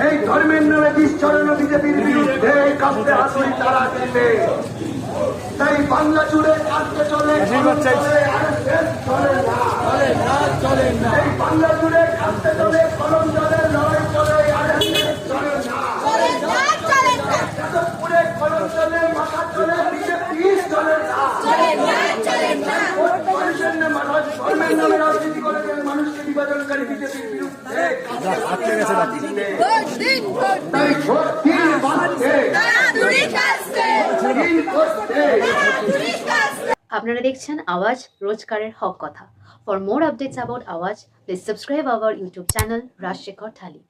এই ধর্মের নামে বিশ্বরণ বিজেপির বিরুদ্ধে কাঁপতে আসুন তারা দিতে। তাই বাংলা জুড়ে কাঁদতে চলে চলে না, এই বাংলা জুড়ে কাঁদতে চলে কলম জলের লড়াই চলে চলে না, যাদবপুরে কলম চলে মাথা চলে বিজেপি চলে না। ধর্মের নামে রাজনীতি করে মানুষকে বিভাজনকারী বিজেপির বিরুদ্ধে আপনারা দেখছেন আওয়াজ, রোজকারের হক কথা। For more updates about Awaaz, please subscribe our YouTube channel Rajshekhar thali.